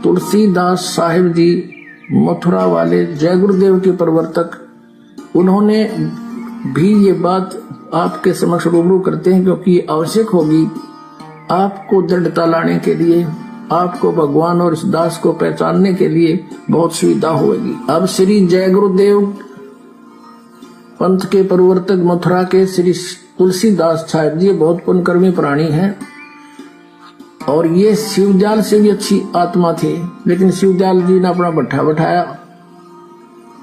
तुलसीदास साहिब जी मथुरा वाले जय गुरुदेव के प्रवर्तक, उन्होंने भी ये बात आपके समक्ष रूबरू करते हैं, क्योंकि ये आवश्यक होगी आपको दृढ़ता लाने के लिए, आपको भगवान और इस दास को पहचानने के लिए बहुत सुविधा होगी। अब श्री जय गुरुदेव पंथ के प्रवर्तक मथुरा के श्री तुलसीदास साहिब जी बहुत पुण्यकर्मी प्राणी हैं, और ये शिवदयाल से भी अच्छी आत्मा थे, लेकिन शिवदयाल जी ने अपना भट्ठा बैठाया,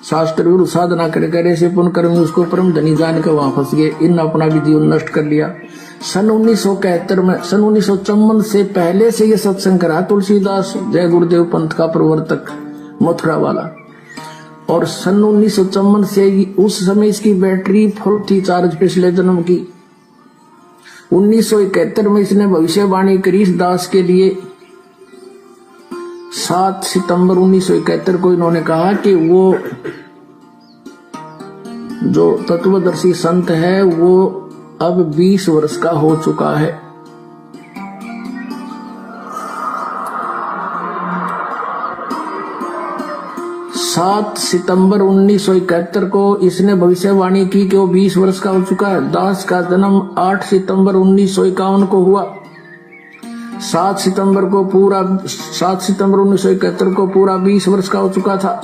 शास्त्र गुरु साधना करे से पुण्यकर्मी उसको परम धनी जान के वहां फंस गए। इन अपना भी जीवन नष्ट कर लिया। सन 1971 में, सन 1954 से पहले से ये सत्संग करा तुलसीदास जय गुरुदेव पंथ का प्रवर्तक मथुरा वाला, और सन 1954 से उस समय इसकी बैटरी फुल थी चार्ज पिछले जन्म की। 1971 में इसने भविष्यवाणी करी इस दास के लिए। 7 सितंबर 1971 को इन्होंने कहा कि वो जो तत्वदर्शी संत है वो अब 20 वर्ष का हो चुका है। सात सितंबर 1971 को इसने भविष्यवाणी की कि वो 20 वर्ष का हो चुका है। दास का जन्म 8 सितंबर 1951 को हुआ। 7 सितंबर 1971 को पूरा 20 वर्ष का हो चुका था।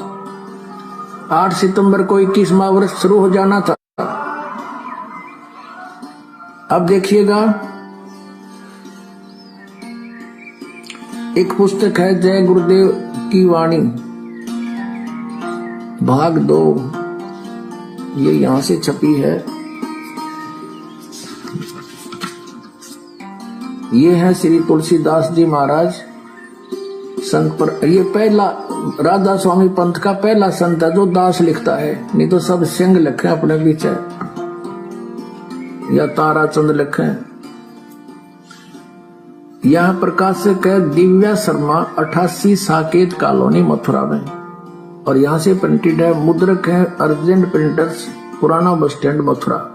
8 सितंबर को 21वां वर्ष शुरू हो जाना था। अब देखिएगा, एक पुस्तक है जय गुरुदेव की वाणी भाग 2, ये यहां से छपी है। ये है श्री तुलसीदास जी महाराज संत पर। ये पहला राधा स्वामी पंथ का पहला संत है जो दास लिखता है, नहीं तो सब सिंह लिखे अपने बीच है या ताराचंद लिखे। यहाँ प्रकाशक है दिव्या शर्मा, 88 साकेत कॉलोनी मथुरा में, और यहाँ से प्रिंटेड है। मुद्रक है अर्जेंट प्रिंटर्स, पुराना बस स्टैंड मथुरा।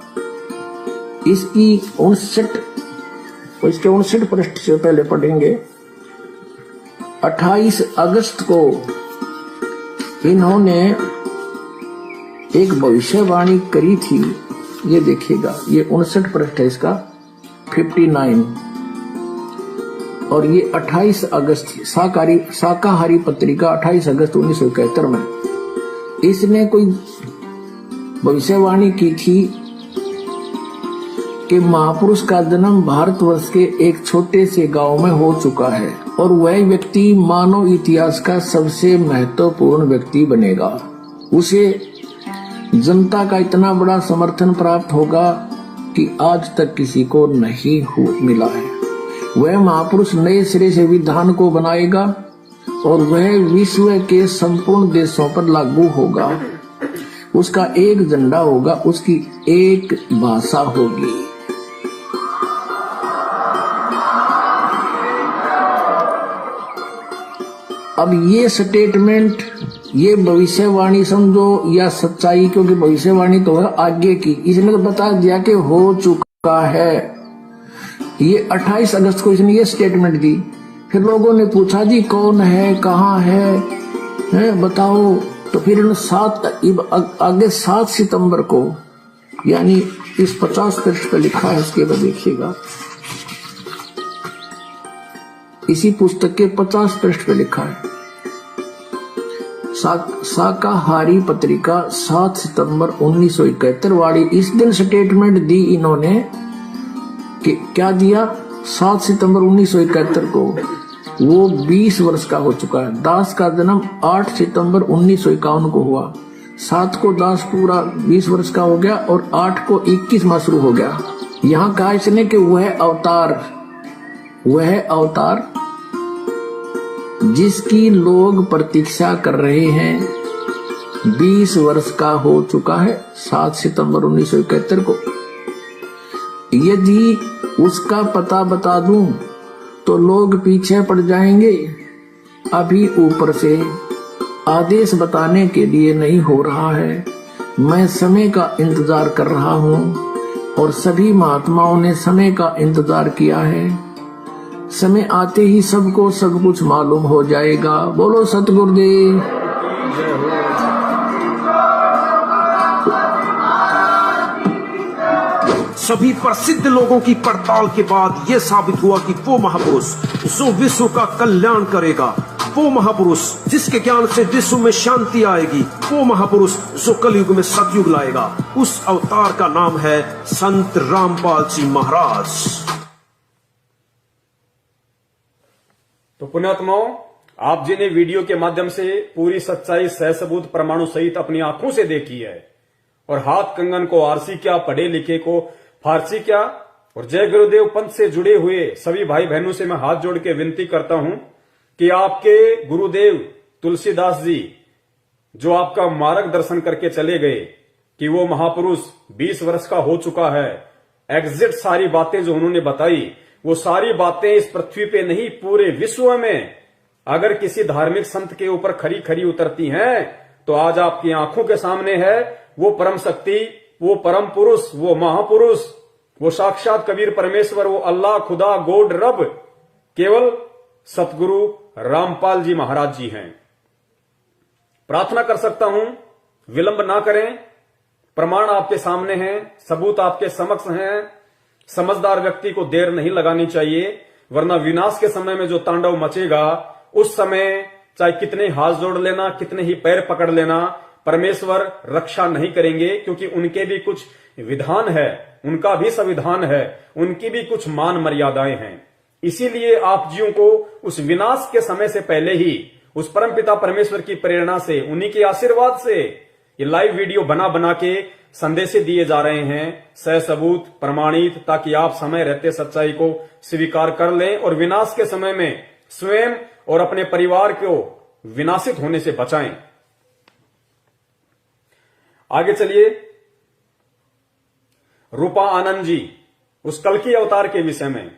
इसकी 59 पृष्ठ से पहले पढ़ेंगे। 28 अगस्त को इन्होंने एक भविष्यवाणी करी थी, ये देखिएगा, ये 59 पृष्ठ है इसका, 59, और ये 28 अगस्त शाकाहारी पत्रिका 28 अगस्त 1971 में इसने कोई भविष्यवाणी की थी कि महापुरुष का जन्म भारतवर्ष के एक छोटे से गांव में हो चुका है और वह व्यक्ति मानव इतिहास का सबसे महत्वपूर्ण व्यक्ति बनेगा। उसे जनता का इतना बड़ा समर्थन प्राप्त होगा कि आज तक किसी को नहीं मिला है। वह महापुरुष नए सिरे से विधान को बनाएगा और वह विश्व के संपूर्ण देशों पर लागू होगा। उसका एक झंडा होगा, उसकी एक भाषा होगी। अब ये स्टेटमेंट, ये भविष्यवाणी समझो या सच्चाई, क्योंकि भविष्यवाणी तो है आगे की, इसने तो बता दिया कि हो चुका है। ये 28 अगस्त को इसने ये स्टेटमेंट दी। फिर लोगों ने पूछा जी कौन है, कहाँ है बताओ। तो फिर आगे 7 सितंबर को, यानी इस 50 पृष्ठ पे लिखा है, इसके बाद देखिएगा, इसी पुस्तक के 50 पृष्ठ पे लिखा है, शाकाहारी पत्रिका 7 सितंबर 1971 वाली। इस दिन स्टेटमेंट दी इन्होंने कि क्या दिया, 7 सितंबर 1971 को वो 20 वर्ष का हो चुका है। दास का जन्म 8 सितंबर 1951 को हुआ। 7 को दास पूरा 20 वर्ष का हो गया और 8 को 21वां शुरू हो गया। यहाँ कहा इसने कि वह अवतार जिसकी लोग प्रतीक्षा कर रहे हैं 20 वर्ष का हो चुका है 7 सितंबर 1971 को। यदि उसका पता बता दूं तो लोग पीछे पड़ जाएंगे। अभी ऊपर से आदेश बताने के लिए नहीं हो रहा है। मैं समय का इंतजार कर रहा हूं और सभी महात्माओं ने समय का इंतजार किया है। समय आते ही सबको सब कुछ मालूम हो जाएगा। बोलो सतगुरुदेव। सभी प्रसिद्ध लोगों की पड़ताल के बाद यह साबित हुआ कि वो महापुरुष जो विश्व का कल्याण करेगा, वो महापुरुष जिसके ज्ञान से विश्व में शांति आएगी, वो महापुरुष जो कलयुग में सतयुग लाएगा, उस अवतार का नाम है संत रामपाल जी महाराज। तो पुण्यात्माओं, आप जिन्हें वीडियो के माध्यम से पूरी सच्चाई सहसबूत प्रमाणों सहित अपनी आंखों से देखी है, और हाथ कंगन को आरसी क्या, पढ़े लिखे को फारसी क्या, और जय गुरुदेव पंथ से जुड़े हुए सभी भाई बहनों से मैं हाथ जोड़ के विनती करता हूं कि आपके गुरुदेव तुलसीदास जी जो आपका मार्गदर्शन करके चले गए, कि वो महापुरुष 20 वर्ष का हो चुका है, एग्जैक्ट सारी बातें जो उन्होंने बताई, वो सारी बातें इस पृथ्वी पे नहीं पूरे विश्व में अगर किसी धार्मिक संत के ऊपर खरी खरी उतरती हैं तो आज आपकी आंखों के सामने है वो परम शक्ति, वो परम पुरुष, वो महापुरुष, वो साक्षात कबीर परमेश्वर, वो अल्लाह, खुदा, गॉड, रब केवल सतगुरु रामपाल जी महाराज जी हैं। प्रार्थना कर सकता हूं, विलंब ना करें, प्रमाण आपके सामने हैं, सबूत आपके समक्ष हैं। समझदार व्यक्ति को देर नहीं लगानी चाहिए, वरना विनाश के समय में जो तांडव मचेगा उस समय चाहे कितने हाथ जोड़ लेना, कितने ही पैर पकड़ लेना, परमेश्वर रक्षा नहीं करेंगे, क्योंकि उनके भी कुछ विधान है, उनका भी संविधान है, उनकी भी कुछ मान मर्यादाएं हैं। इसीलिए आप जीवों को उस विनाश के समय से पहले ही उस परमपिता परमेश्वर की प्रेरणा से, उन्हीं के आशीर्वाद से ये लाइव वीडियो बना बना के संदेश दिए जा रहे हैं, सहसबूत प्रमाणित, ताकि आप समय रहते सच्चाई को स्वीकार कर लें और विनाश के समय में स्वयं और अपने परिवार को विनाशित होने से बचाएं। आगे चलिए, रूपा आनंद जी उस कल्कि अवतार के विषय में,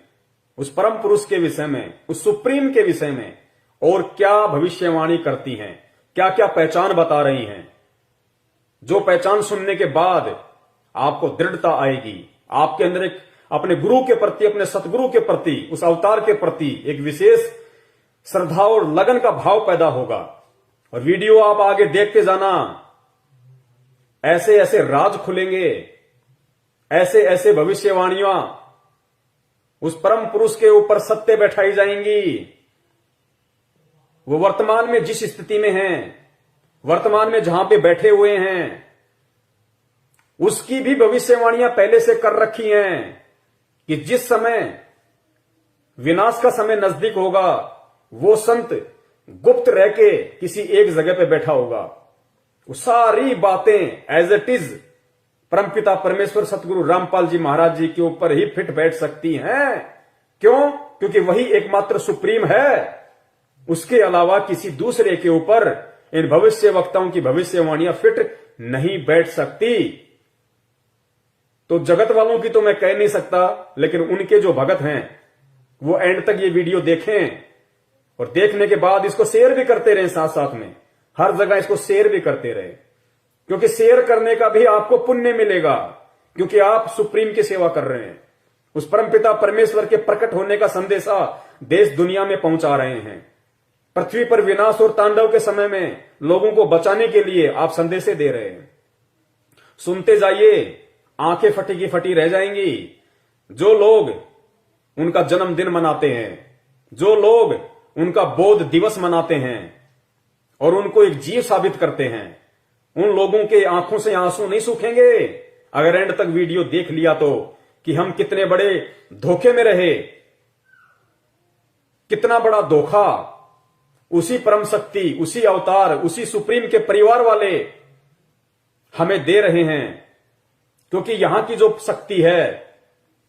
उस परम पुरुष के विषय में, उस सुप्रीम के विषय में और क्या भविष्यवाणी करती हैं, क्या क्या पहचान बता रही हैं, जो पहचान सुनने के बाद आपको दृढ़ता आएगी, आपके अंदर एक अपने गुरु के प्रति, अपने सतगुरु के प्रति, उस अवतार के प्रति एक विशेष श्रद्धा और लगन का भाव पैदा होगा। और वीडियो आप आगे देखते जाना, ऐसे ऐसे राज खुलेंगे, ऐसे ऐसे भविष्यवाणियां उस परम पुरुष के ऊपर सत्य बैठाई जाएंगी। वो वर्तमान में जिस स्थिति में हैं, वर्तमान में जहां पे बैठे हुए हैं, उसकी भी भविष्यवाणियां पहले से कर रखी हैं कि जिस समय विनाश का समय नजदीक होगा, वो संत गुप्त रह के किसी एक जगह पे बैठा होगा। वो सारी बातें एज इट इज परमपिता परमेश्वर सतगुरु रामपाल जी महाराज जी के ऊपर ही फिट बैठ सकती हैं। क्यों? क्योंकि वही एकमात्र सुप्रीम है, उसके अलावा किसी दूसरे के ऊपर इन भविष्य वक्ताओं की भविष्यवाणियां फिट नहीं बैठ सकती। तो जगत वालों की तो मैं कह नहीं सकता, लेकिन उनके जो भगत हैं वो एंड तक ये वीडियो देखें और देखने के बाद इसको शेयर भी करते रहें, साथ साथ में हर जगह इसको शेयर भी करते रहे, क्योंकि शेयर करने का भी आपको पुण्य मिलेगा, क्योंकि आप सुप्रीम की सेवा कर रहे हैं, उस परमपिता परमेश्वर के प्रकट होने का संदेशा देश दुनिया में पहुंचा रहे हैं। पृथ्वी पर विनाश और तांडव के समय में लोगों को बचाने के लिए आप संदेशे दे रहे हैं। सुनते जाइए, आंखें फटी की फटी रह जाएंगी। जो लोग उनका जन्मदिन मनाते हैं, जो लोग उनका बोध दिवस मनाते हैं और उनको एक जीव साबित करते हैं, उन लोगों के आंखों से आंसू नहीं सूखेंगे अगर एंड तक वीडियो देख लिया तो, कि हम कितने बड़े धोखे में रहे, कितना बड़ा धोखा उसी परम शक्ति, उसी अवतार, उसी सुप्रीम के परिवार वाले हमें दे रहे हैं। क्योंकि यहां की जो शक्ति है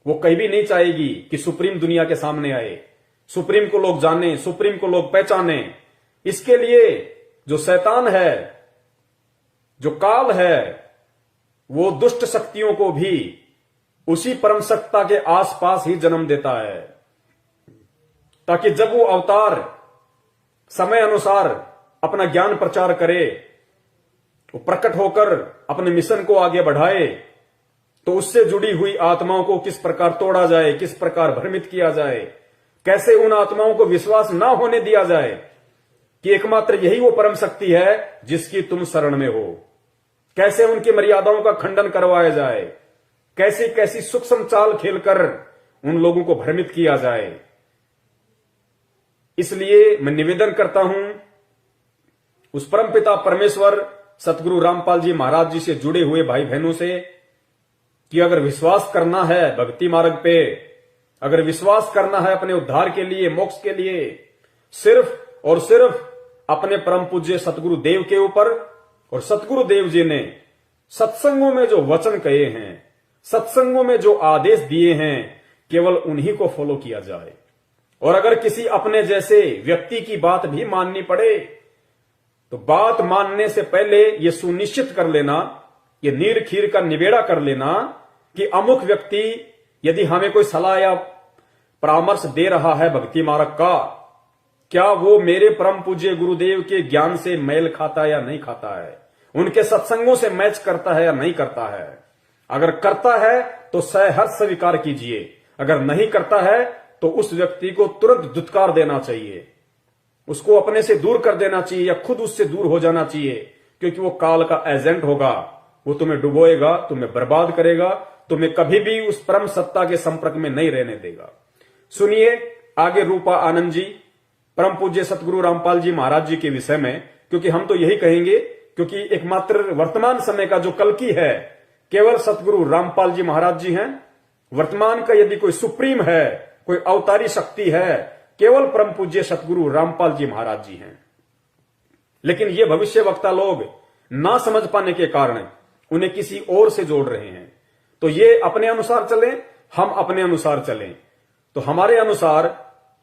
वो कहीं भी नहीं चाहेगी कि सुप्रीम दुनिया के सामने आए, सुप्रीम को लोग जाने, सुप्रीम को लोग पहचाने। इसके लिए जो शैतान है, जो काल है, वो दुष्ट शक्तियों को भी उसी परम सत्ता के आसपास ही जन्म देता है, ताकि जब वो अवतार समय अनुसार अपना ज्ञान प्रचार करे, वो प्रकट होकर अपने मिशन को आगे बढ़ाए, तो उससे जुड़ी हुई आत्माओं को किस प्रकार तोड़ा जाए, किस प्रकार भ्रमित किया जाए, कैसे उन आत्माओं को विश्वास ना होने दिया जाए कि एकमात्र यही वो परम शक्ति है जिसकी तुम शरण में हो। कैसे उनकी मर्यादाओं का खंडन करवाया जाए, कैसी कैसी सूक्ष्म चाल खेलकर उन लोगों को भ्रमित किया जाए। इसलिए मैं निवेदन करता हूं उस परमपिता परमेश्वर सतगुरु रामपाल जी महाराज जी से जुड़े हुए भाई बहनों से कि अगर विश्वास करना है भक्ति मार्ग पे, अगर विश्वास करना है अपने उद्धार के लिए, मोक्ष के लिए, सिर्फ और सिर्फ अपने परम पूज्य सतगुरु देव के ऊपर, और सतगुरु देव जी ने सत्संगों में जो वचन कहे हैं, सत्संगों में जो आदेश दिए हैं, केवल उन्हीं को फॉलो किया जाए। और अगर किसी अपने जैसे व्यक्ति की बात भी माननी पड़े तो बात मानने से पहले यह सुनिश्चित कर लेना, यह नीर खीर का निबेड़ा कर लेना कि अमुक व्यक्ति यदि हमें कोई सलाह या परामर्श दे रहा है भक्ति मार्ग का, क्या वो मेरे परम पूज्य गुरुदेव के ज्ञान से मेल खाता या नहीं खाता है, उनके सत्संगों से मैच करता है या नहीं करता है। अगर करता है तो सहर्ष स्वीकार कीजिए, अगर नहीं करता है तो उस व्यक्ति को तुरंत धुतकार देना चाहिए, उसको अपने से दूर कर देना चाहिए या खुद उससे दूर हो जाना चाहिए, क्योंकि वो काल का एजेंट होगा। वो तुम्हें डुबोएगा, तुम्हें बर्बाद करेगा, तुम्हें कभी भी उस परम सत्ता के संपर्क में नहीं रहने देगा। सुनिए आगे रूपा आनंद जी, परम पूज्य सतगुरु रामपाल जी महाराज जी के विषय में, क्योंकि हम तो यही कहेंगे, क्योंकि एकमात्र वर्तमान समय का जो कल्कि है केवल सतगुरु रामपाल जी महाराज जी हैं। वर्तमान का यदि कोई सुप्रीम है, कोई अवतारी शक्ति है, केवल परम पूज्य सतगुरु रामपाल जी महाराज जी हैं। लेकिन ये भविष्य वक्ता लोग ना समझ पाने के कारण उन्हें किसी और से जोड़ रहे हैं। तो ये अपने अनुसार चलें, हम अपने अनुसार चलें। तो हमारे अनुसार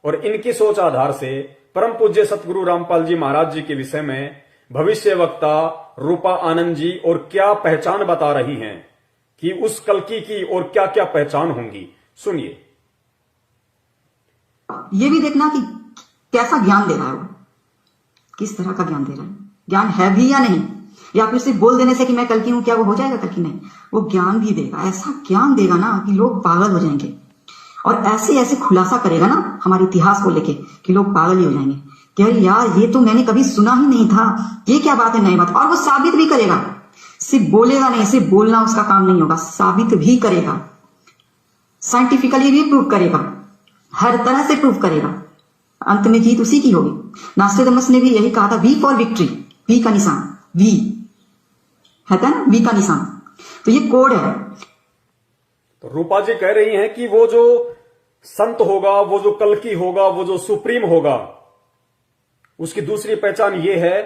और इनकी सोच आधार से परम पूज्य सतगुरु रामपाल जी महाराज जी के विषय में भविष्य वक्ता रूपा आनंद जी और क्या पहचान बता रही हैं कि उस कल्कि की और क्या क्या पहचान होंगी। सुनिए। ये भी देखना कि कैसा ज्ञान दे रहा है वो, किस तरह का ज्ञान दे रहा है, ज्ञान है भी या नहीं, या फिर सिर्फ बोल देने से कि मैं कल्कि हूं क्या वो हो जाएगा कल्कि? नहीं, वो ज्ञान भी देगा, ऐसा ज्ञान देगा ना कि लोग पागल हो जाएंगे। और ऐसे ऐसे खुलासा करेगा ना हमारे इतिहास को लेके कि लोग पागल ही हो जाएंगे कि अरे यार ये तो मैंने कभी सुना ही नहीं था, ये क्या बात है, नई बात। और वो साबित भी करेगा, सिर्फ बोलेगा नहीं, सिर्फ बोलना उसका काम नहीं होगा, साबित भी करेगा, साइंटिफिकली भी प्रूव करेगा, हर तरह से प्रूव करेगा। अंत में जीत उसी की होगी। नास्ट्रेडमस ने भी यही कहा था, वी फॉर विक्ट्री, वी का निशान, वी है ना, वी का निशान। तो ये कोड है। तो रूपा जी कह रही हैं कि वो जो संत होगा, वो जो कल्कि होगा, वो जो सुप्रीम होगा, उसकी दूसरी पहचान ये है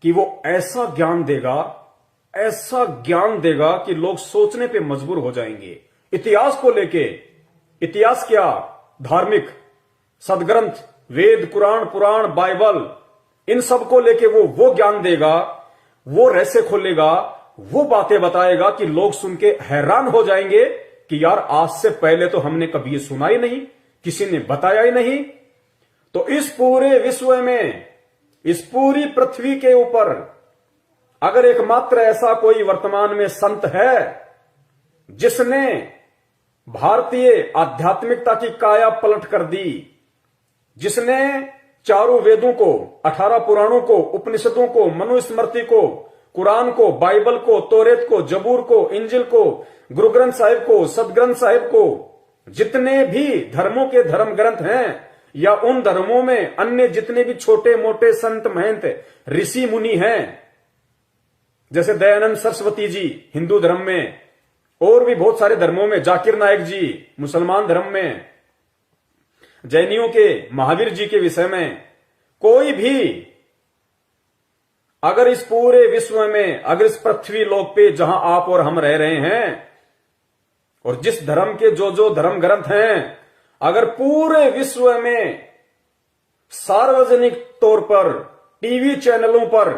कि वो ऐसा ज्ञान देगा, ऐसा ज्ञान देगा कि लोग सोचने पे मजबूर हो जाएंगे। इतिहास को लेके, इतिहास क्या, धार्मिक सदग्रंथ, वेद, कुरान, पुराण, बाइबल, इन सब को लेके वो ज्ञान देगा, वो रहस्य खोलेगा, वो बातें बताएगा कि लोग सुन के हैरान हो जाएंगे कि यार आज से पहले तो हमने कभी ये सुना ही नहीं, किसी ने बताया ही नहीं। तो इस पूरे विश्व में, इस पूरी पृथ्वी के ऊपर अगर एकमात्र ऐसा कोई वर्तमान में संत है जिसने भारतीय आध्यात्मिकता की काया पलट कर दी, जिसने चारों वेदों को, 18 पुराणों को, उपनिषदों को, मनुस्मृति को, कुरान को, बाइबल को, तौरेत को, जबूर को, इंजिल को, गुरु ग्रंथ साहिब को, सदग्रंथ साहिब को, जितने भी धर्मों के धर्म ग्रंथ हैं या उन धर्मों में अन्य जितने भी छोटे मोटे संत महंत ऋषि मुनि हैं, जैसे दयानंद सरस्वती जी हिंदू धर्म में, और भी बहुत सारे धर्मों में, जाकिर नायक जी मुसलमान धर्म में, जैनियों के महावीर जी के विषय में, कोई भी अगर इस पूरे विश्व में, अगर इस पृथ्वी लोक पे जहां आप और हम रह रहे हैं, और जिस धर्म के जो धर्म ग्रंथ हैं, अगर पूरे विश्व में सार्वजनिक तौर पर टीवी चैनलों पर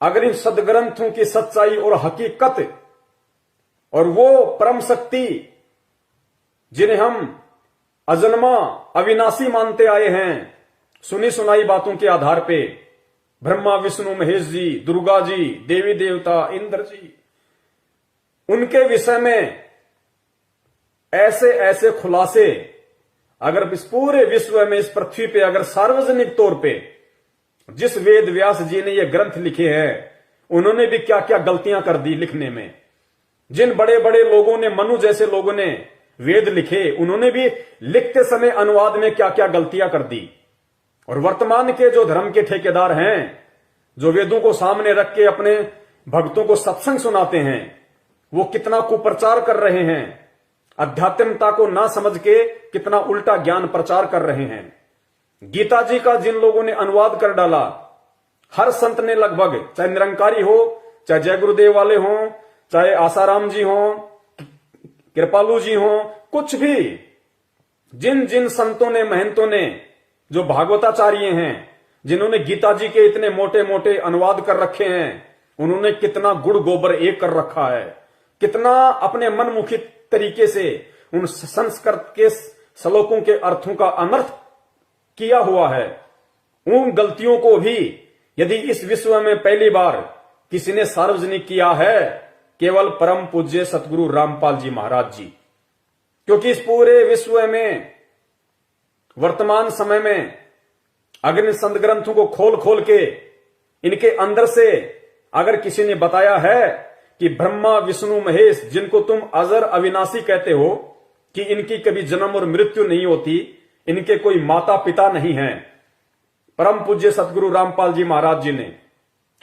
अगर इन सदग्रंथों की सच्चाई और हकीकत और वो परम शक्ति जिन्हें हम अजन्मा अविनाशी मानते आए हैं, सुनी सुनाई बातों के आधार पे, ब्रह्मा विष्णु महेश जी, दुर्गा जी, देवी देवता, इंद्र जी, उनके विषय में ऐसे ऐसे खुलासे अगर इस पूरे विश्व में, इस पृथ्वी पे, अगर सार्वजनिक तौर पे जिस वेद व्यास जी ने ये ग्रंथ लिखे हैं, उन्होंने भी क्या क्या गलतियां कर दी लिखने में। जिन बड़े बड़े लोगों ने, मनु जैसे लोगों ने वेद लिखे, उन्होंने भी लिखते समय अनुवाद में क्या क्या गलतियां कर दी। और वर्तमान के जो धर्म के ठेकेदार हैं, जो वेदों को सामने रख के अपने भक्तों को सत्संग सुनाते हैं, वो कितना कुप्रचार कर रहे हैं, अध्यात्मता को ना समझ के कितना उल्टा ज्ञान प्रचार कर रहे हैं। गीता जी का जिन लोगों ने अनुवाद कर डाला, हर संत ने लगभग, चाहे निरंकारी हो, चाहे जय गुरुदेव वाले हों, चाहे आसाराम जी हों, कृपालु जी हों, कुछ भी, जिन जिन संतों ने, महंतों ने, जो भागवताचार्य हैं, जिन्होंने गीता जी के इतने मोटे मोटे अनुवाद कर रखे हैं, उन्होंने कितना गुड़ गोबर एक कर रखा है, कितना अपने मनमुखी तरीके से उन संस्कृत के श्लोकों के अर्थों का अनर्थ किया हुआ है। उन गलतियों को भी यदि इस विश्व में पहली बार किसी ने सार्वजनिक किया है, केवल परम पूज्य सतगुरु रामपाल जी महाराज जी। क्योंकि इस पूरे विश्व में वर्तमान समय में अग्नि संत ग्रंथों को खोल खोल के इनके अंदर से अगर किसी ने बताया है कि ब्रह्मा विष्णु महेश, जिनको तुम अजर अविनाशी कहते हो, कि इनकी कभी जन्म और मृत्यु नहीं होती, इनके कोई माता पिता नहीं है, परम पूज्य सतगुरु रामपाल जी महाराज जी ने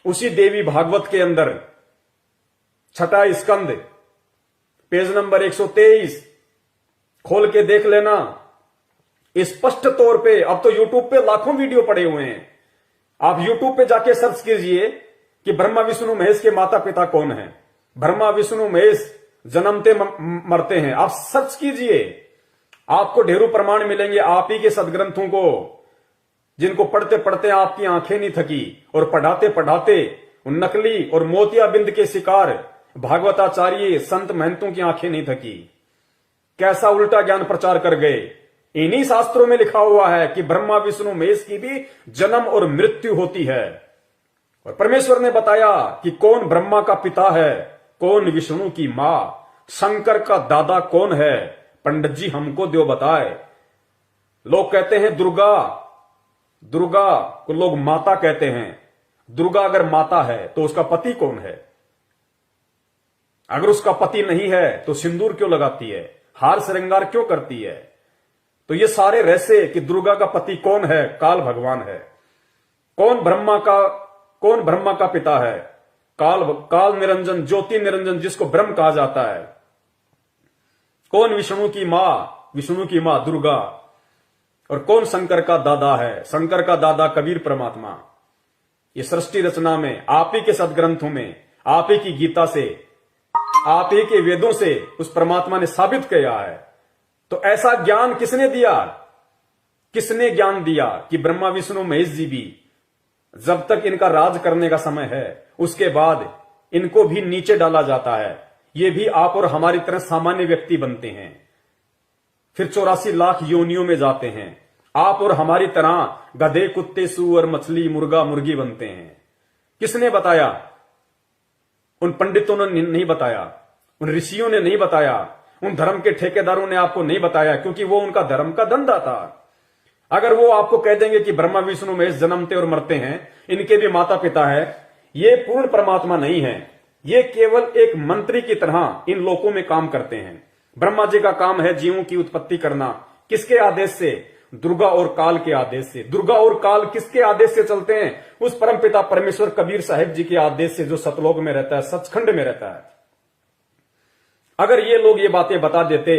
उसी देवी भागवत के अंदर 6वां स्कंद पेज नंबर 123 खोल के देख लेना, स्पष्ट तौर पे। अब तो यूट्यूब पे लाखों वीडियो पड़े हुए हैं, आप यूट्यूब पे जाके सर्च कीजिए कि ब्रह्मा विष्णु महेश के माता पिता कौन है, ब्रह्मा विष्णु महेश जन्मते मरते हैं, आप सर्च कीजिए, आपको ढेरों प्रमाण मिलेंगे आप ही के सदग्रंथों को, जिनको पढ़ते पढ़ते आपकी आंखें नहीं थकी, और पढ़ाते पढ़ाते उन नकली और मोतियाबिंद के शिकार भागवताचार्य संत महंतों की आंखें नहीं थकी। कैसा उल्टा ज्ञान प्रचार कर गए। इन्हीं शास्त्रों में लिखा हुआ है कि ब्रह्मा विष्णु महेश की भी जन्म और मृत्यु होती है, और परमेश्वर ने बताया कि कौन ब्रह्मा का पिता है, कौन विष्णु की मां, शंकर का दादा कौन है, पंडित जी हमको दो बताए। लोग कहते हैं दुर्गा, दुर्गा को लोग माता कहते हैं। दुर्गा अगर माता है तो उसका पति कौन है? अगर उसका पति नहीं है तो सिंदूर क्यों लगाती है, हार श्रृंगार क्यों करती है? तो ये सारे रहस्य कि दुर्गा का पति कौन है, काल भगवान है। कौन ब्रह्मा का पिता है? काल निरंजन, ज्योति निरंजन, जिसको ब्रह्म कहा जाता है। कौन विष्णु की मां दुर्गा, और कौन शंकर का दादा है? शंकर का दादा कबीर परमात्मा। ये सृष्टि रचना में आप ही के सदग्रंथों में, आप ही की गीता से, आप ही के वेदों से उस परमात्मा ने साबित किया है। तो ऐसा ज्ञान किसने दिया? किसने ज्ञान दिया कि ब्रह्मा विष्णु महेश जी भी जब तक इनका राज करने का समय है, उसके बाद इनको भी नीचे डाला जाता है। ये भी आप और हमारी तरह सामान्य व्यक्ति बनते हैं, फिर 84 लाख योनियों में जाते हैं। आप और हमारी तरह गधे, कुत्ते, सूअर, मछली, मुर्गा, मुर्गी बनते हैं। किसने बताया? उन पंडितों ने नहीं बताया, उन ऋषियों ने नहीं बताया, उन धर्म के ठेकेदारों ने आपको नहीं बताया, क्योंकि वो उनका धर्म का धंधा था। अगर वो आपको कह देंगे कि ब्रह्मा विष्णु महेश जन्मते और मरते हैं, इनके भी माता पिता है, ये पूर्ण परमात्मा नहीं है, ये केवल एक मंत्री की तरह इन लोकों में काम करते हैं। ब्रह्मा जी का काम है जीवों की उत्पत्ति करना। किसके आदेश से? दुर्गा और काल के आदेश से। दुर्गा और काल किसके आदेश से चलते हैं? उस परमपिता परमेश्वर कबीर साहिब जी के आदेश से, जो सतलोक में रहता है, सचखंड में रहता है। अगर ये लोग ये बातें बता देते,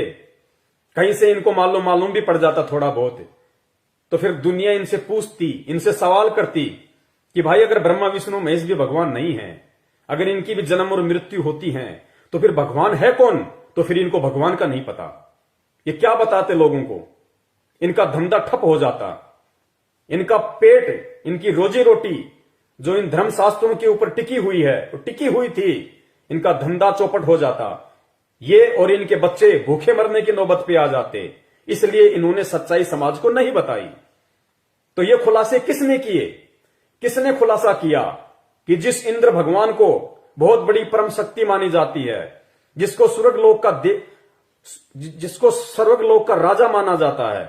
कहीं से इनको मालूम भी पड़ जाता थोड़ा बहुत, तो फिर दुनिया इनसे पूछती, इनसे सवाल करती कि भाई अगर ब्रह्मा विष्णु महेश भी भगवान नहीं है, अगर इनकी भी जन्म और मृत्यु होती है, तो फिर भगवान है कौन? तो फिर इनको भगवान का नहीं पता। ये क्या बताते लोगों को? इनका धंधा ठप हो जाता, इनका पेट, इनकी रोजी रोटी जो इन धर्म शास्त्रों के ऊपर टिकी हुई है, टिकी हुई थी, इनका धंधा चौपट हो जाता। ये और इनके बच्चे भूखे मरने की नौबत पे आ जाते। इसलिए इन्होंने सच्चाई समाज को नहीं बताई। तो ये खुलासे किसने किए? किसने खुलासा किया कि जिस इंद्र भगवान को बहुत बड़ी परम शक्ति मानी जाती है, जिसको स्वर्गलोक का राजा माना जाता है,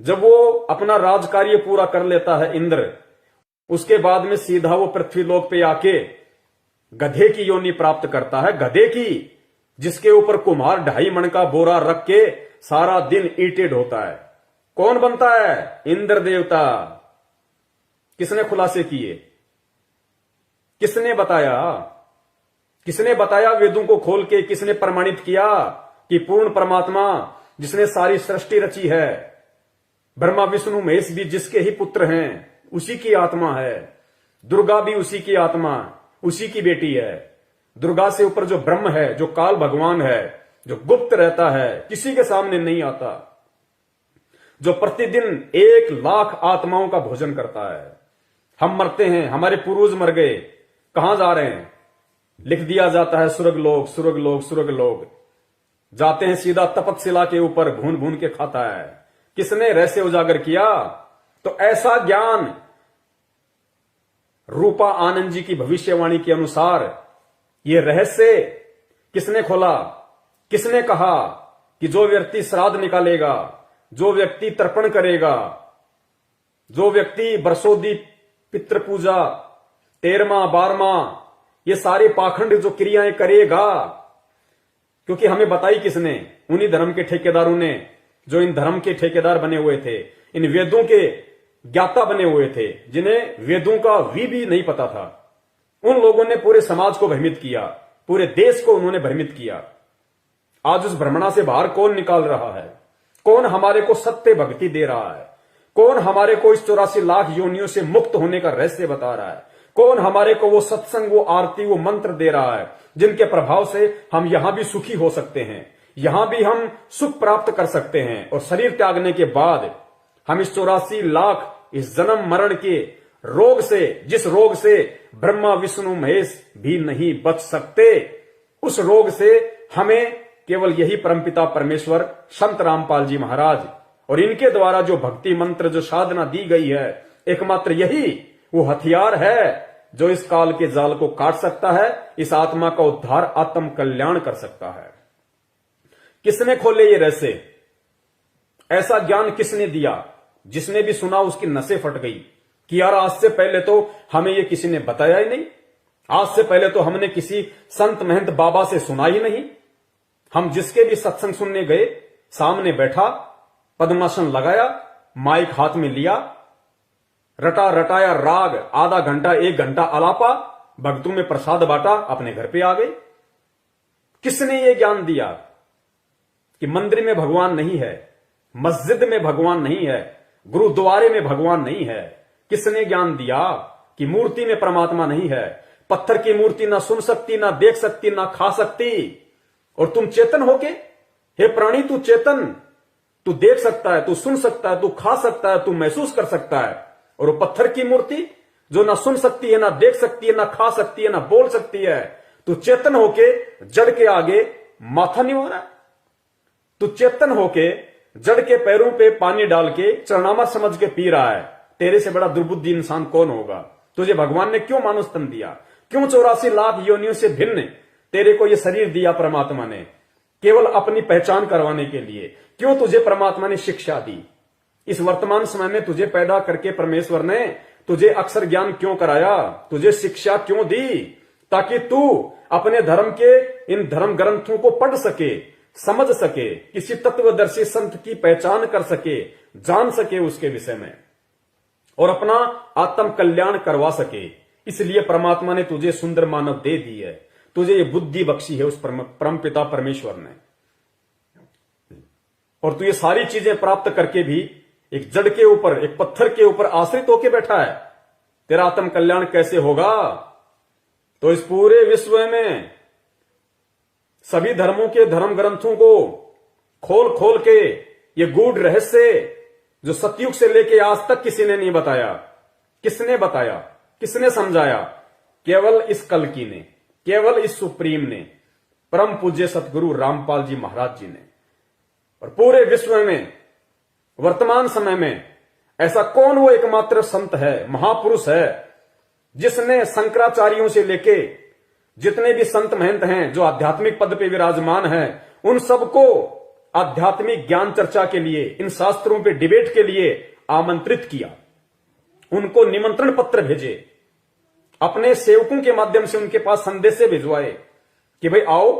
जब वो अपना राज कार्य पूरा कर लेता है इंद्र, उसके बाद में सीधा वो पृथ्वीलोक पे आके गधे की योनि प्राप्त करता है, गधे की, जिसके ऊपर कुम्हार 2.5 मन का बोरा रख के सारा दिन ईंटें ढोता है। कौन बनता है? इंद्र देवता। किसने खुलासे किए? किसने बताया? किसने बताया वेदों को खोल के? किसने प्रमाणित किया कि पूर्ण परमात्मा जिसने सारी सृष्टि रची है, ब्रह्मा विष्णु महेश भी जिसके ही पुत्र हैं, उसी की आत्मा है। दुर्गा भी उसी की आत्मा, उसी की बेटी है। दुर्गा से ऊपर जो ब्रह्म है, जो काल भगवान है, जो गुप्त रहता है, किसी के सामने नहीं आता, जो प्रतिदिन 1 लाख आत्माओं का भोजन करता है। हम मरते हैं, हमारे पूर्वज मर गए, कहां जा रहे हैं? लिख दिया जाता है स्वर्गलोक, स्वर्गलोक, स्वर्गलोक। जाते हैं सीधा तपतशिला के ऊपर, भून भून के खाता है। किसने रहस्य उजागर किया? तो ऐसा ज्ञान रूपा आनंद जी की भविष्यवाणी के अनुसार ये रहस्य किसने खोला? किसने कहा कि जो व्यक्ति श्राद्ध निकालेगा, जो व्यक्ति तर्पण करेगा, जो व्यक्ति बरसोदी पितृ पूजा, 13वां 12वां ये सारे पाखंड जो क्रियाएं करेगा, क्योंकि हमें बताई किसने? उन्हीं धर्म के ठेकेदारों ने, जो इन धर्म के ठेकेदार बने हुए थे, इन वेदों के ज्ञाता बने हुए थे, जिन्हें वेदों का भी नहीं पता था। उन लोगों ने पूरे समाज को भ्रमित किया, पूरे देश को उन्होंने भ्रमित किया। आज उस भ्रमणा से बाहर कौन निकाल रहा है? कौन हमारे को सत्य भक्ति दे रहा है? कौन हमारे को इस 84 लाख योनियों से मुक्त होने का रहस्य बता रहा है? कौन हमारे को वो सत्संग, वो आरती, वो मंत्र दे रहा है, जिनके प्रभाव से हम यहां भी सुखी हो सकते हैं, यहां भी हम सुख प्राप्त कर सकते हैं, और शरीर त्यागने के बाद हम इस 84 लाख इस जन्म मरण के रोग से, जिस रोग से ब्रह्मा विष्णु महेश भी नहीं बच सकते, उस रोग से हमें केवल यही परमपिता परमेश्वर संत रामपाल जी महाराज और इनके द्वारा जो भक्ति मंत्र, जो साधना दी गई है, एकमात्र यही वो हथियार है जो इस काल के जाल को काट सकता है, इस आत्मा का उद्धार, आत्म कल्याण कर सकता है। किसने खोले ये रहस्य? ऐसा ज्ञान किसने दिया? जिसने भी सुना उसकी नसें फट गई कि यार आज से पहले तो हमें ये किसी ने बताया ही नहीं, आज से पहले तो हमने किसी संत महंत बाबा से सुना ही नहीं। हम जिसके भी सत्संग सुनने गए, सामने बैठा, पद्मासन लगाया, माइक हाथ में लिया, रटा रटाया राग, आधा घंटा 1 घंटा आलापा, भक्तों में प्रसाद बांटा, अपने घर पे आ गए। किसने ये ज्ञान दिया कि मंदिर में भगवान नहीं है, मस्जिद में भगवान नहीं है, गुरुद्वारे में भगवान नहीं है? किसने ज्ञान दिया कि मूर्ति में परमात्मा नहीं है? पत्थर की मूर्ति ना सुन सकती, ना देख सकती, ना खा सकती, और तुम चेतन होके, हे प्राणी तू चेतन, तू देख सकता है, तू सुन सकता है, तू खा सकता है, तू महसूस कर सकता है, और वो पत्थर की मूर्ति जो ना सुन सकती है, ना देख सकती है, ना खा सकती है, ना बोल सकती है, तू चेतन होके जड़ के आगे माथा नहीं हो रहा है? तू चेतन होके जड़ के पैरों पे पानी डाल के चरणामृत समझ के पी रहा है। तेरे से बड़ा दुर्बुद्धि इंसान कौन होगा? तुझे भगवान ने क्यों मानुष तन दिया? क्यों 84 लाख योनियों से भिन्न तेरे को ये शरीर दिया परमात्मा ने? केवल अपनी पहचान करवाने के लिए। क्यों तुझे परमात्मा ने शिक्षा दी? इस वर्तमान समय में तुझे पैदा करके परमेश्वर ने तुझे अक्षर ज्ञान क्यों कराया? तुझे शिक्षा क्यों दी? ताकि तू अपने धर्म के इन धर्म ग्रंथों को पढ़ सके, समझ सके, किसी तत्वदर्शी संत की पहचान कर सके, जान सके उसके विषय में, और अपना आत्म कल्याण करवा सके। इसलिए परमात्मा ने तुझे सुंदर मानव दे दी है, तुझे ये बुद्धि बख्शी है उस परमपिता परमेश्वर ने, और तू ये सारी चीजें प्राप्त करके भी एक जड़ के ऊपर, एक पत्थर के ऊपर आश्रित होके बैठा है। तेरा आत्म कल्याण कैसे होगा? तो इस पूरे विश्व में सभी धर्मों के धर्म ग्रंथों को खोल खोल के ये गूढ़ रहस्य जो सतयुग से लेके आज तक किसी ने नहीं बताया, किसने बताया, किसने समझाया? केवल इस कल्कि ने, केवल इस सुप्रीम ने, परम पूज्य सतगुरु रामपाल जी महाराज जी ने। और पूरे विश्व में वर्तमान समय में ऐसा कौन वो एकमात्र संत है, महापुरुष है, जिसने शंकराचार्यों से लेके जितने भी संत महंत हैं जो आध्यात्मिक पद पे विराजमान हैं, उन सबको आध्यात्मिक ज्ञान चर्चा के लिए, इन शास्त्रों पे डिबेट के लिए आमंत्रित किया, उनको निमंत्रण पत्र भेजे, अपने सेवकों के माध्यम से उनके पास संदेश भिजवाए कि भाई आओ,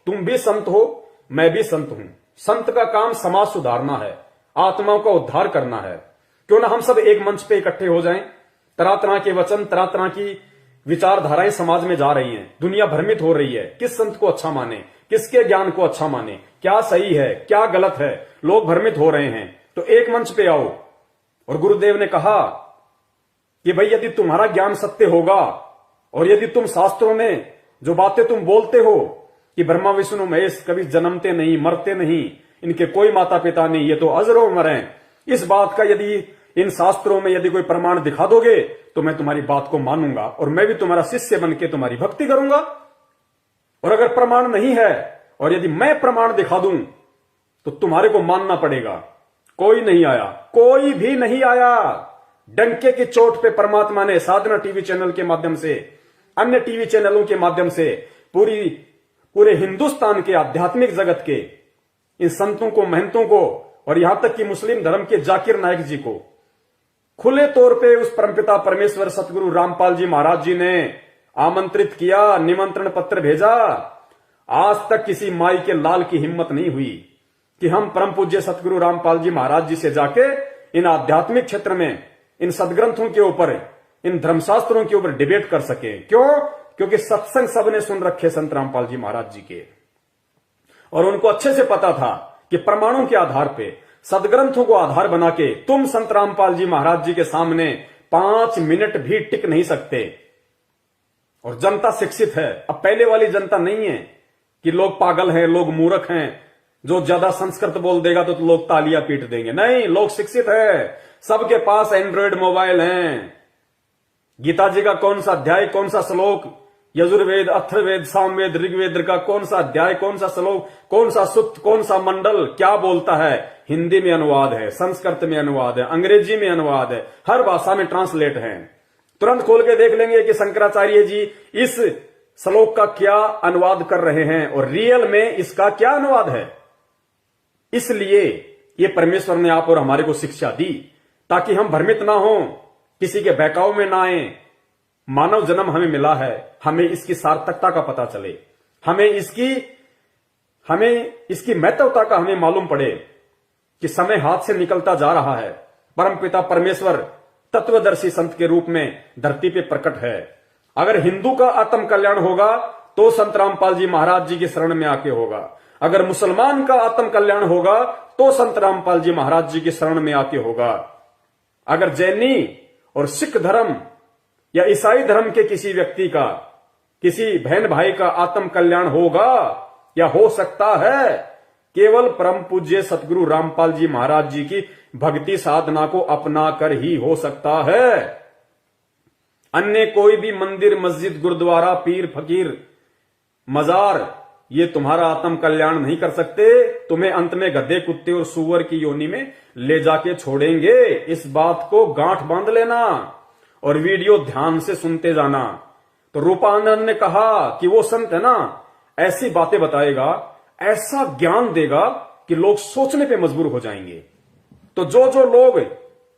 तुम भी संत हो, मैं भी संत हूं। संत का काम समाज सुधारना है, आत्माओं का उद्धार करना है। क्यों ना हम सब एक मंच पे इकट्ठे हो जाएं। तरह तरह के वचन, तरह तरह की विचारधाराएं समाज में जा रही हैं, दुनिया भ्रमित हो रही है। किस संत को अच्छा माने, किसके ज्ञान को अच्छा माने, क्या सही है क्या गलत है, लोग भ्रमित हो रहे हैं। तो एक मंच पे आओ। और गुरुदेव ने कहा कि भाई यदि तुम्हारा ज्ञान सत्य होगा और यदि तुम शास्त्रों में जो बातें तुम बोलते हो कि ब्रह्मा विष्णु महेश कभी जन्मते नहीं, मरते नहीं, इनके कोई माता पिता नहीं, ये तो अजरो अमर हैं, इस बात का यदि इन शास्त्रों में यदि कोई प्रमाण दिखा दोगे तो मैं तुम्हारी बात को मानूंगा और मैं भी तुम्हारा शिष्य बन के तुम्हारी भक्ति करूंगा। और अगर प्रमाण नहीं है और यदि मैं प्रमाण दिखा दूं तो तुम्हारे को मानना पड़ेगा। कोई नहीं आया, कोई भी नहीं आया। डंके की चोट पे परमात्मा ने साधना टीवी चैनल के माध्यम से, अन्य टीवी चैनलों के माध्यम से पूरे हिंदुस्तान के आध्यात्मिक जगत के इन संतों को, महंतों को और यहां तक कि मुस्लिम धर्म के जाकिर नायक जी को खुले तौर पे उस परमपिता परमेश्वर सतगुरु रामपाल जी महाराज जी ने आमंत्रित किया, निमंत्रण पत्र भेजा। आज तक किसी माई के लाल की हिम्मत नहीं हुई कि हम परम पूज्य सतगुरु रामपाल जी महाराज जी से जाके इन आध्यात्मिक क्षेत्र में, इन सदग्रंथों के ऊपर, इन धर्मशास्त्रों के ऊपर डिबेट कर सके। क्यों? क्योंकि सत्संग सबने सुन रखे संत रामपाल जी महाराज जी के, और उनको अच्छे से पता था कि प्रमाणों के आधार पे, सदग्रंथों को आधार बना के तुम संत रामपाल जी महाराज जी के सामने 5 मिनट भी टिक नहीं सकते। और जनता शिक्षित है। अब पहले वाली जनता नहीं है कि लोग पागल हैं, लोग मूर्ख हैं, जो ज्यादा संस्कृत बोल देगा तो लोग तालियां पीट देंगे। नहीं, लोग शिक्षित है, सबके पास एंड्रॉयड मोबाइल हैं। गीता जी का कौन सा अध्याय, कौन सा श्लोक, यजुर्वेद, अथर्ववेद, सामवेद, ऋग्वेद का कौन सा अध्याय, कौन सा श्लोक, कौन सा सूक्त, कौन सा मंडल क्या बोलता है, हिंदी में अनुवाद है, संस्कृत में अनुवाद है, अंग्रेजी में अनुवाद है, हर भाषा में ट्रांसलेट है। तुरंत खोल के देख लेंगे कि शंकराचार्य जी इस श्लोक का क्या अनुवाद कर रहे हैं और रियल में इसका क्या अनुवाद है। इसलिए ये परमेश्वर ने आप और हमारे को शिक्षा दी ताकि हम भ्रमित ना हो, किसी के बहकाव में ना आए। मानव जन्म हमें मिला है, हमें इसकी सार्थकता का पता चले, हमें इसकी महत्वता का हमें मालूम पड़े कि समय हाथ से निकलता जा रहा है। परमपिता परमेश्वर तत्वदर्शी संत के रूप में धरती पे प्रकट है। अगर हिंदू का आत्म कल्याण होगा तो संत रामपाल जी महाराज जी की शरण में आके होगा। अगर मुसलमान का आत्म कल्याण होगा तो संत रामपाल जी महाराज जी की शरण में आके होगा। अगर जैनी और सिख धर्म या ईसाई धर्म के किसी व्यक्ति का, किसी बहन भाई का आत्म कल्याण होगा या हो सकता है, केवल परम पूज्य सतगुरु रामपाल जी महाराज जी की भक्ति साधना को अपना कर ही हो सकता है। अन्य कोई भी मंदिर, मस्जिद, गुरुद्वारा, पीर, फकीर, मजार ये तुम्हारा आत्म कल्याण नहीं कर सकते। तुम्हें अंत में गधे, कुत्ते और सूअर की योनि में ले जाके छोड़ेंगे। इस बात को गांठ बांध लेना और वीडियो ध्यान से सुनते जाना। तो रूपानंद ने कहा कि वो संत है ना, ऐसी बातें बताएगा, ऐसा ज्ञान देगा कि लोग सोचने पे मजबूर हो जाएंगे। तो जो लोग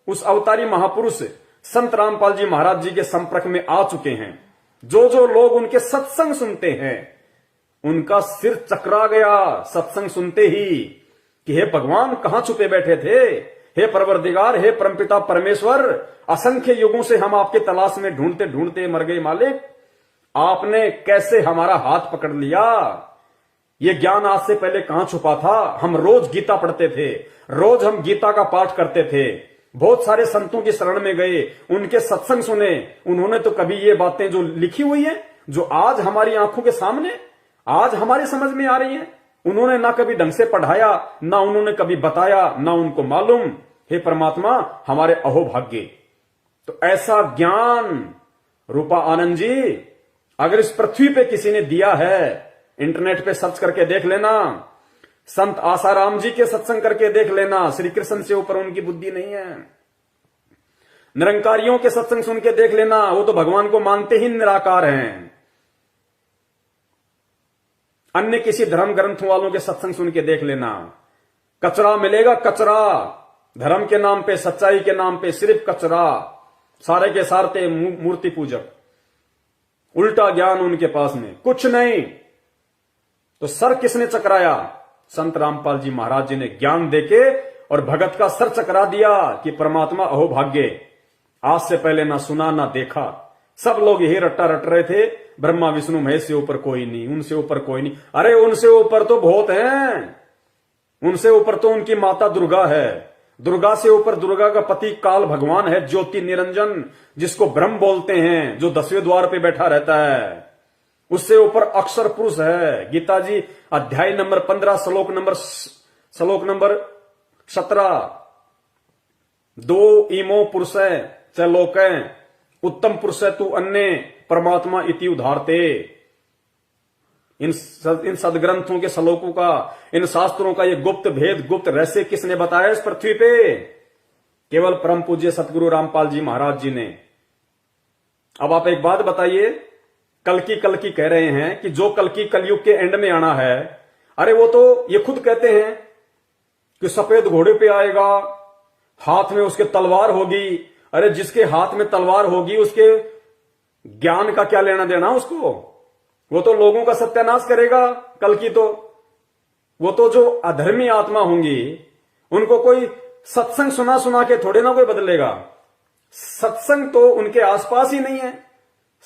उस अवतारी महापुरुष संत रामपाल जी महाराज जी के संपर्क में आ चुके हैं, जो लोग उनके सत्संग सुनते हैं, उनका सिर चकरा गया सत्संग सुनते ही कि हे भगवान कहां छुपे बैठे थे, हे परवरदिगार, हे परमपिता परमेश्वर, असंख्य युगों से हम आपके तलाश में ढूंढते ढूंढते मर गए मालिक, आपने कैसे हमारा हाथ पकड़ लिया। ये ज्ञान आज से पहले कहां छुपा था। हम रोज गीता पढ़ते थे, रोज हम गीता का पाठ करते थे, बहुत सारे संतों की शरण में गए, उनके सत्संग सुने, उन्होंने तो कभी ये बातें जो लिखी हुई है, जो आज हमारी आंखों के सामने, आज हमारी समझ में आ रही है, उन्होंने ना कभी ढंग से पढ़ाया, ना उन्होंने कभी बताया, ना उनको मालूम। हे परमात्मा, हमारे अहोभाग्य। तो ऐसा ज्ञान रूपा आनंद जी अगर इस पृथ्वी पे किसी ने दिया है, इंटरनेट पे सर्च करके देख लेना, संत आसाराम जी के सत्संग करके देख लेना, श्री कृष्ण से ऊपर उनकी बुद्धि नहीं है। निरंकारियों के सत्संग सुन के देख लेना, वो तो भगवान को मानते ही निराकार हैं। अन्य किसी धर्म ग्रंथों वालों के सत्संग सुन के देख लेना, कचरा मिलेगा, कचरा। धर्म के नाम पे, सच्चाई के नाम पे सिर्फ कचरा। सारे के सारे मूर्ति पूजक, उल्टा ज्ञान उनके पास में कुछ नहीं। तो सर किसने चकराया? संत रामपाल जी महाराज जी ने ज्ञान देके और भगत का सर चकरा दिया कि परमात्मा अहोभाग्य, आज से पहले ना सुना ना देखा। सब लोग यही रट्टा रट रहे थे, ब्रह्मा विष्णु महेश से ऊपर कोई नहीं, उनसे ऊपर कोई नहीं। अरे उनसे ऊपर तो बहुत हैं, उनसे ऊपर तो उनकी माता दुर्गा है। दुर्गा से ऊपर दुर्गा का पति काल भगवान है, ज्योति निरंजन, जिसको ब्रह्म बोलते हैं, जो 10वें द्वार पे बैठा रहता है। उससे ऊपर अक्षर पुरुष है। गीता जी अध्याय नंबर 15 श्लोक नंबर 17, 2 इमो पुरुष च लोक उत्तम पुरुष तू अन्य परमात्मा इति उधारते। इन सदग्रंथों के श्लोकों का, इन शास्त्रों का ये गुप्त भेद, गुप्त रहस्य किसने बताया इस पृथ्वी पे? केवल परम पूज्य सतगुरु रामपाल जी महाराज जी ने। अब आप एक बात बताइए, कल्कि कह रहे हैं कि जो कल्कि कलयुग के एंड में आना है, अरे वो तो ये खुद कहते हैं कि सफेद घोड़े पे आएगा, हाथ में उसके तलवार होगी। अरे जिसके हाथ में तलवार होगी उसके ज्ञान का क्या लेना देना उसको? वो तो लोगों का सत्यानाश करेगा कल्कि। तो वो तो जो अधर्मी आत्मा होंगी उनको कोई सत्संग सुना सुना के थोड़े ना कोई बदलेगा। सत्संग तो उनके आसपास ही नहीं है।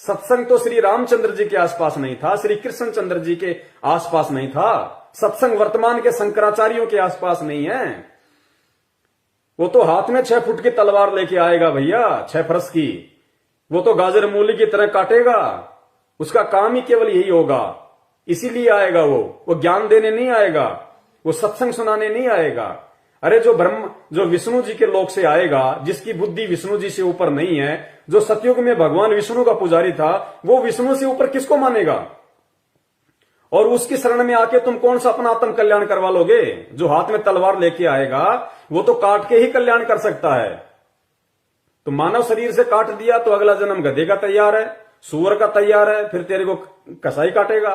सत्संग तो श्री रामचंद्र जी के आसपास नहीं था, श्री कृष्ण चंद्र जी के आसपास नहीं था। सत्संग वर्तमान के शंकराचार्यों के आसपास नहीं है। वो तो हाथ में 6 फुट की तलवार लेके आएगा भैया, 6 फरस की। वो तो गाजर मूली की तरह काटेगा। उसका काम ही केवल यही होगा, इसीलिए आएगा वो ज्ञान देने नहीं आएगा, वो सत्संग सुनाने नहीं आएगा। अरे जो विष्णु जी के लोक से आएगा, जिसकी बुद्धि विष्णु जी से ऊपर नहीं है, जो सतयुग में भगवान विष्णु का पुजारी था, वो विष्णु से ऊपर किसको मानेगा? और उसकी शरण में आके तुम कौन सा अपना आत्म कल्याण करवा लोगे? जो हाथ में तलवार लेके आएगा वो तो काट के ही कल्याण कर सकता है। तो मानव शरीर से काट दिया तो अगला जन्म गधे का तैयार है, सूअर का तैयार है, फिर तेरे को कसाई काटेगा।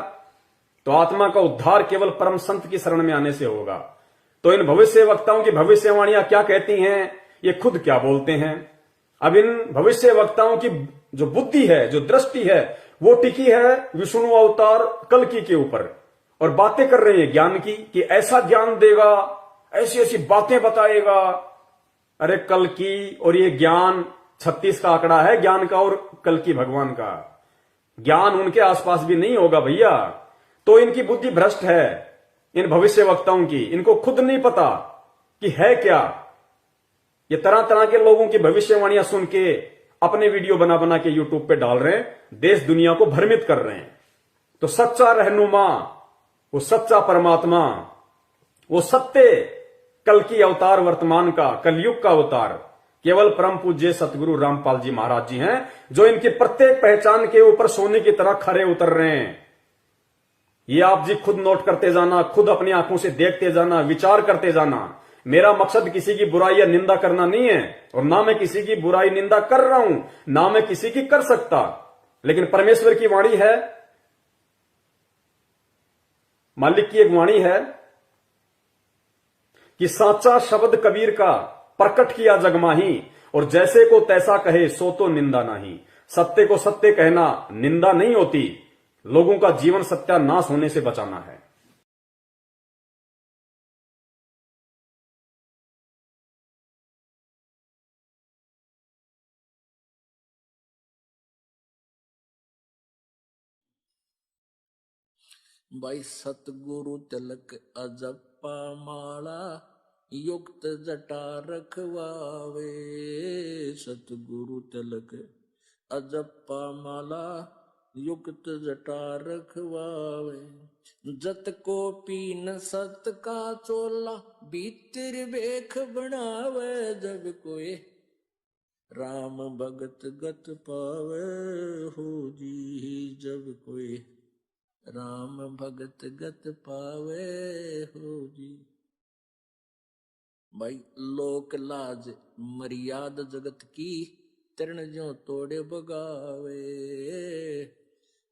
तो आत्मा का उद्धार केवल परम संत की शरण में आने से होगा। तो इन भविष्य वक्ताओं की भविष्यवाणियां क्या कहती हैं, ये खुद क्या बोलते हैं? अब इन भविष्य वक्ताओं की जो बुद्धि है, जो दृष्टि है, वो टिकी है विष्णु अवतार कल्कि के ऊपर, और बातें कर रहे हैं ज्ञान की कि ऐसा ज्ञान देगा, ऐसी ऐसी बातें बताएगा। अरे कल्कि और ये ज्ञान 36 का आंकड़ा है ज्ञान का, और कल्कि भगवान का ज्ञान उनके आसपास भी नहीं होगा भैया। तो इनकी बुद्धि भ्रष्ट है, इन भविष्य वक्ताओं की। इनको खुद नहीं पता कि है क्या। ये तरह तरह के लोगों की भविष्यवाणियां सुन के अपने वीडियो बना बना के यूट्यूब पे डाल रहे हैं, देश दुनिया को भ्रमित कर रहे हैं। तो सच्चा रहनुमा, वो सच्चा परमात्मा, वो सत्य कल्कि अवतार वर्तमान का, कलयुग का अवतार केवल परम पूज्य सतगुरु रामपाल जी महाराज जी हैं, जो इनकी प्रत्येक पहचान के ऊपर सोने की तरह खरे उतर रहे हैं। ये आप जी खुद नोट करते जाना, खुद अपनी आंखों से देखते जाना, विचार करते जाना। मेरा मकसद किसी की बुराई या निंदा करना नहीं है, और ना मैं किसी की बुराई निंदा कर रहा हूं, ना मैं किसी की कर सकता। लेकिन परमेश्वर की वाणी है, मालिक की एक वाणी है कि साचा शब्द कबीर का प्रकट किया जगमाही, और जैसे को तैसा कहे सो तो निंदा नहीं। सत्य को सत्य कहना निंदा नहीं होती, लोगों का जीवन सत्यानाश होने से बचाना है। भाई सतगुरु तिलक अजप्पा माला युक्त जटा रखवावे। सतगुरु तिलक अजप्पा माला युक्त जटा रखवावे। जत को पीन सत का चोला भीतर बेख बनावे। जब कोई राम भगत गत पावे हो जी। जब कोई राम भगत गत पावे हो जी। भाई लोक लाज मर्याद जगत की तरण जो तोड़े बगावे।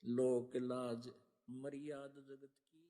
लोक लाज मर्याद जगत की।